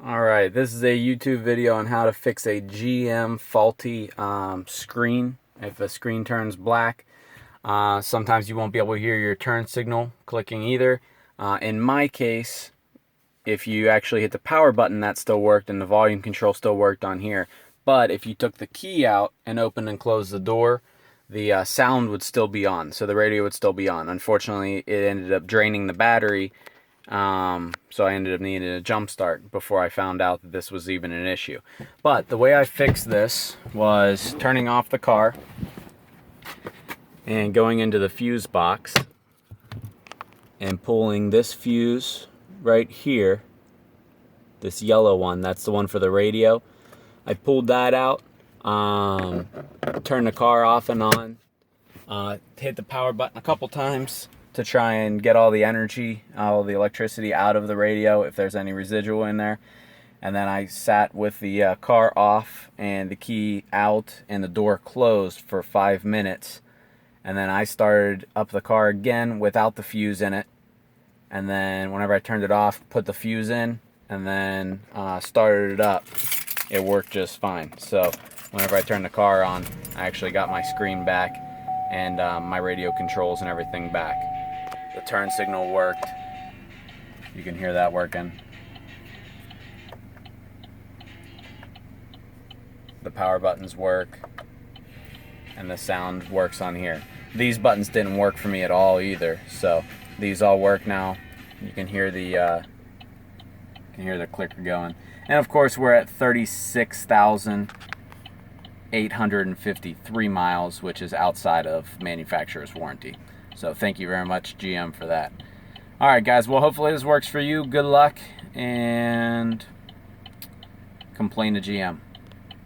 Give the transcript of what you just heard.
Alright, this is a YouTube video on how to fix a GM faulty screen. If a screen turns black, sometimes you won't be able to hear your turn signal clicking either. In my case, if you actually hit the power button, that still worked and the volume control still worked on here. But if you took the key out and opened and closed the door, the sound would still be on, so the radio would still be on. Unfortunately, it ended up draining the battery, so I ended up needing a jump start before I found out that this was even an issue. But the way I fixed this was turning off the car and going into the fuse box and pulling this fuse right here, this yellow one, that's the one for the radio. I pulled that out, turned the car off and on, hit the power button a couple times to try and get all the energy, all the electricity out of the radio if there's any residual in there. And then I sat with the car off and the key out and the door closed for 5 minutes. And then I started up the car again without the fuse in it. And then whenever I turned it off, put the fuse in and then started it up. It worked just fine. So whenever I turned the car on, I actually got my screen back and my radio controls and everything back. The turn signal worked. You can hear that working. The power buttons work. And the sound works on here. These buttons didn't work for me at all either. So these all work now. You can hear the clicker going. And of course we're at 36,853 miles, which is outside of manufacturer's warranty. So thank you very much, GM, for that. Alright guys, well hopefully this works for you. Good luck and complain to GM.